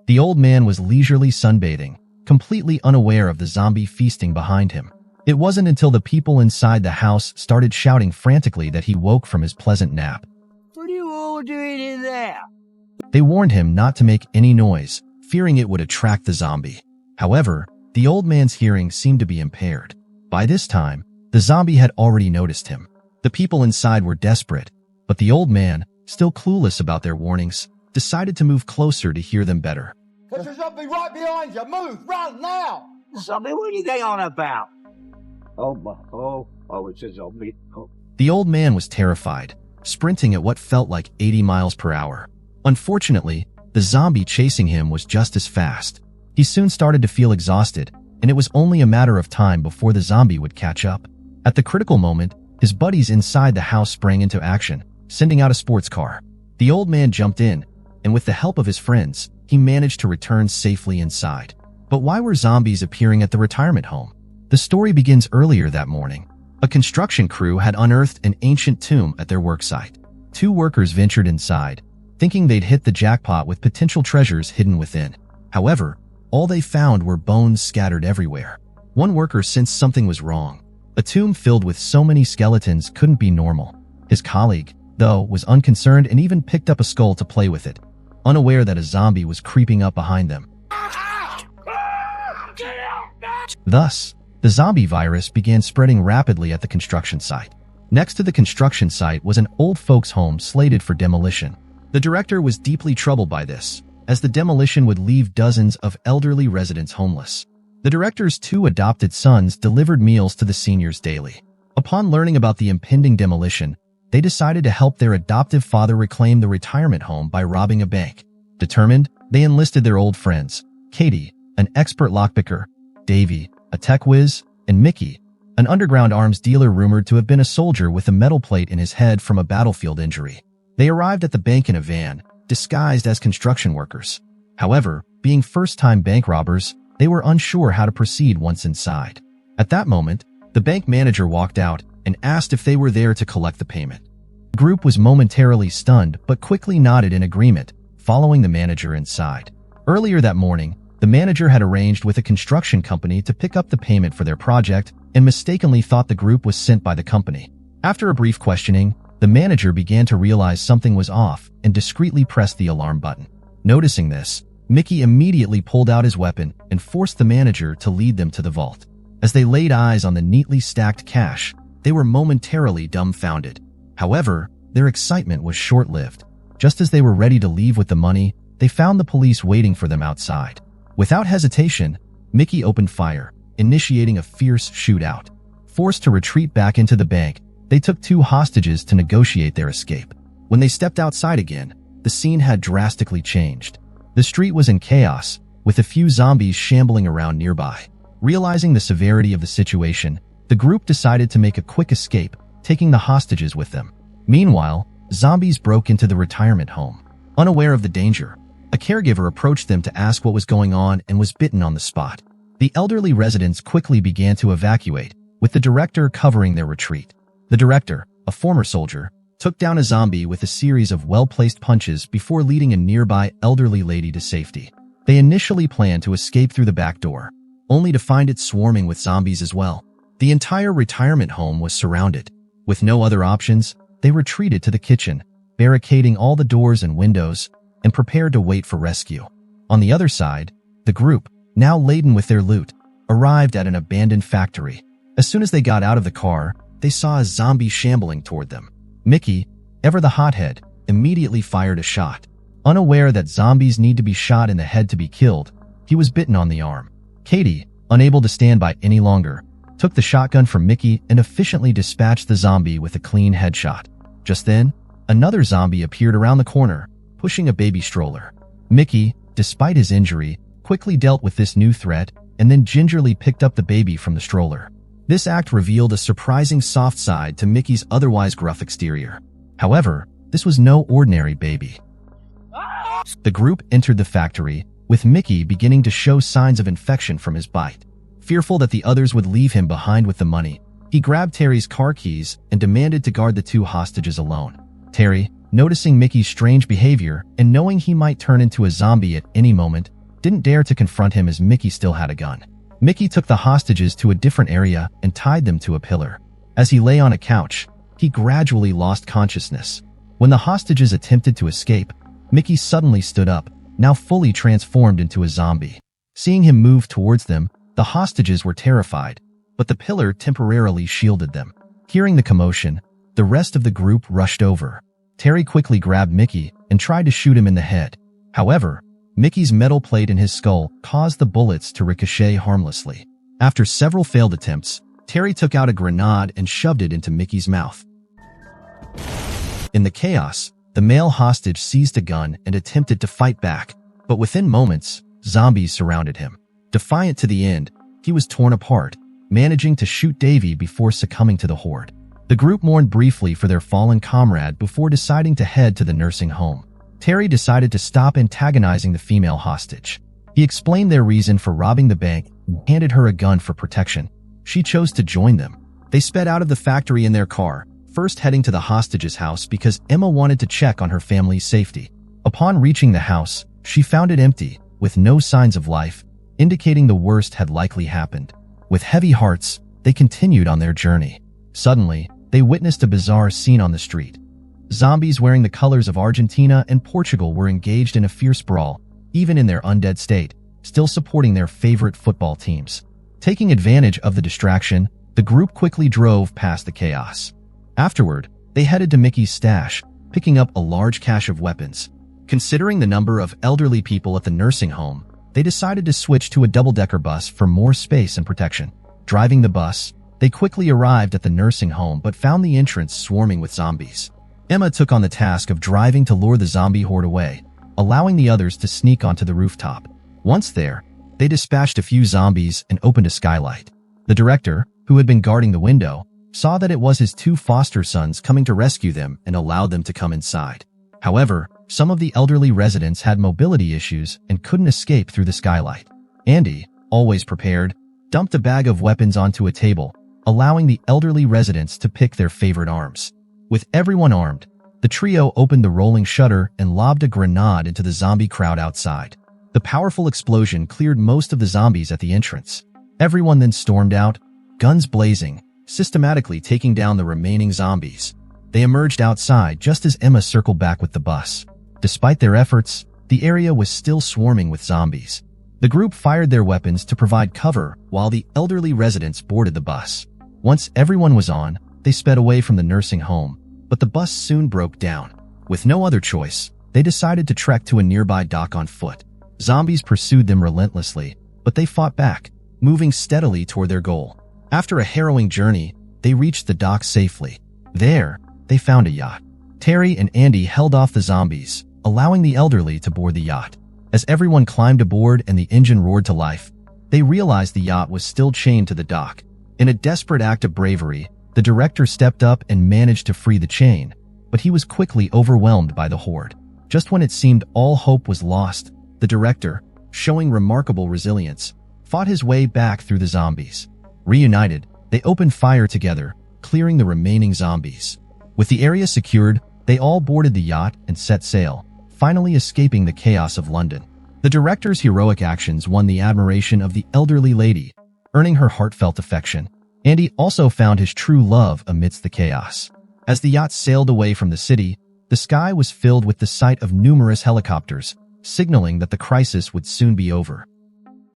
The old man was leisurely sunbathing, completely unaware of the zombie feasting behind him. It wasn't until the people inside the house started shouting frantically that he woke from his pleasant nap. What are you all doing in there? They warned him not to make any noise, fearing it would attract the zombie. However, the old man's hearing seemed to be impaired. By this time, the zombie had already noticed him. The people inside were desperate, but the old man, still clueless about their warnings, decided to move closer to hear them better. There's a zombie right behind you. Move, run now. Zombie, what are you going on about? Oh, it's a zombie. Oh. The old man was terrified, sprinting at what felt like 80 miles per hour. Unfortunately, the zombie chasing him was just as fast. He soon started to feel exhausted, and it was only a matter of time before the zombie would catch up. At the critical moment, his buddies inside the house sprang into action, sending out a sports car. The old man jumped in, and with the help of his friends, he managed to return safely inside. But why were zombies appearing at the retirement home? The story begins earlier that morning. A construction crew had unearthed an ancient tomb at their worksite. Two workers ventured inside, thinking they'd hit the jackpot with potential treasures hidden within. However, all they found were bones scattered everywhere. One worker sensed something was wrong. A tomb filled with so many skeletons couldn't be normal. His colleague, though, was unconcerned and even picked up a skull to play with it, unaware that a zombie was creeping up behind them. Thus, the zombie virus began spreading rapidly at the construction site. Next to the construction site was an old folks' home slated for demolition. The director was deeply troubled by this, as the demolition would leave dozens of elderly residents homeless. The director's two adopted sons delivered meals to the seniors daily. Upon learning about the impending demolition, they decided to help their adoptive father reclaim the retirement home by robbing a bank. Determined, they enlisted their old friends, Katie, an expert lockpicker, Davy, a tech whiz, and Mickey, an underground arms dealer rumored to have been a soldier with a metal plate in his head from a battlefield injury. They arrived at the bank in a van, disguised as construction workers. However, being first-time bank robbers, they were unsure how to proceed once inside. At that moment, the bank manager walked out and asked if they were there to collect the payment. The group was momentarily stunned but quickly nodded in agreement, following the manager inside. Earlier that morning, the manager had arranged with a construction company to pick up the payment for their project and mistakenly thought the group was sent by the company. After a brief questioning, the manager began to realize something was off and discreetly pressed the alarm button. Noticing this, Mickey immediately pulled out his weapon and forced the manager to lead them to the vault. As they laid eyes on the neatly stacked cash, they were momentarily dumbfounded. However, their excitement was short-lived. Just as they were ready to leave with the money, they found the police waiting for them outside. Without hesitation, Mickey opened fire, initiating a fierce shootout. Forced to retreat back into the bank, they took two hostages to negotiate their escape. When they stepped outside again, the scene had drastically changed. The street was in chaos, with a few zombies shambling around nearby. Realizing the severity of the situation, the group decided to make a quick escape, taking the hostages with them. Meanwhile, zombies broke into the retirement home. Unaware of the danger, a caregiver approached them to ask what was going on and was bitten on the spot. The elderly residents quickly began to evacuate, with the director covering their retreat. The director, a former soldier, took down a zombie with a series of well-placed punches before leading a nearby elderly lady to safety. They initially planned to escape through the back door, only to find it swarming with zombies as well. The entire retirement home was surrounded. With no other options, they retreated to the kitchen, barricading all the doors and windows, and prepared to wait for rescue. On the other side, the group, now laden with their loot, arrived at an abandoned factory. As soon as they got out of the car, they saw a zombie shambling toward them. Mickey, ever the hothead, immediately fired a shot. Unaware that zombies need to be shot in the head to be killed, he was bitten on the arm. Katie, unable to stand by any longer, took the shotgun from Mickey and efficiently dispatched the zombie with a clean headshot. Just then, another zombie appeared around the corner, pushing a baby stroller. Mickey, despite his injury, quickly dealt with this new threat and then gingerly picked up the baby from the stroller. This act revealed a surprising soft side to Mickey's otherwise gruff exterior. However, this was no ordinary baby. The group entered the factory, with Mickey beginning to show signs of infection from his bite. Fearful that the others would leave him behind with the money, he grabbed Terry's car keys and demanded to guard the two hostages alone. Terry, noticing Mickey's strange behavior and knowing he might turn into a zombie at any moment, didn't dare to confront him as Mickey still had a gun. Mickey took the hostages to a different area and tied them to a pillar. As he lay on a couch, he gradually lost consciousness. When the hostages attempted to escape, Mickey suddenly stood up, now fully transformed into a zombie. Seeing him move towards them, the hostages were terrified, but the pillar temporarily shielded them. Hearing the commotion, the rest of the group rushed over. Terry quickly grabbed Mickey and tried to shoot him in the head. However, Mickey's metal plate in his skull caused the bullets to ricochet harmlessly. After several failed attempts, Terry took out a grenade and shoved it into Mickey's mouth. In the chaos, the male hostage seized a gun and attempted to fight back, but within moments, zombies surrounded him. Defiant to the end, he was torn apart, managing to shoot Davy before succumbing to the horde. The group mourned briefly for their fallen comrade before deciding to head to the nursing home. Terry decided to stop antagonizing the female hostage. He explained their reason for robbing the bank and handed her a gun for protection. She chose to join them. They sped out of the factory in their car, first heading to the hostage's house because Emma wanted to check on her family's safety. Upon reaching the house, she found it empty, with no signs of life, indicating the worst had likely happened. With heavy hearts, they continued on their journey. Suddenly, they witnessed a bizarre scene on the street. Zombies wearing the colors of Argentina and Portugal were engaged in a fierce brawl, even in their undead state, still supporting their favorite football teams. Taking advantage of the distraction, the group quickly drove past the chaos. Afterward, they headed to Mickey's stash, picking up a large cache of weapons. Considering the number of elderly people at the nursing home, they decided to switch to a double-decker bus for more space and protection. Driving the bus, they quickly arrived at the nursing home but found the entrance swarming with zombies. Emma took on the task of driving to lure the zombie horde away, allowing the others to sneak onto the rooftop. Once there, they dispatched a few zombies and opened a skylight. The director, who had been guarding the window, saw that it was his two foster sons coming to rescue them and allowed them to come inside. However, some of the elderly residents had mobility issues and couldn't escape through the skylight. Andy, always prepared, dumped a bag of weapons onto a table, allowing the elderly residents to pick their favorite arms. With everyone armed, the trio opened the rolling shutter and lobbed a grenade into the zombie crowd outside. The powerful explosion cleared most of the zombies at the entrance. Everyone then stormed out, guns blazing, systematically taking down the remaining zombies. They emerged outside just as Emma circled back with the bus. Despite their efforts, the area was still swarming with zombies. The group fired their weapons to provide cover while the elderly residents boarded the bus. Once everyone was on, they sped away from the nursing home, but the bus soon broke down. With no other choice, they decided to trek to a nearby dock on foot. Zombies pursued them relentlessly, but they fought back, moving steadily toward their goal. After a harrowing journey, they reached the dock safely. There, they found a yacht. Terry and Andy held off the zombies, allowing the elderly to board the yacht. As everyone climbed aboard and the engine roared to life, they realized the yacht was still chained to the dock. In a desperate act of bravery, the director stepped up and managed to free the chain, but he was quickly overwhelmed by the horde. Just when it seemed all hope was lost, the director, showing remarkable resilience, fought his way back through the zombies. Reunited, they opened fire together, clearing the remaining zombies. With the area secured, they all boarded the yacht and set sail, finally escaping the chaos of London. The director's heroic actions won the admiration of the elderly lady, earning her heartfelt affection. Andy also found his true love amidst the chaos. As the yacht sailed away from the city, the sky was filled with the sight of numerous helicopters, signaling that the crisis would soon be over.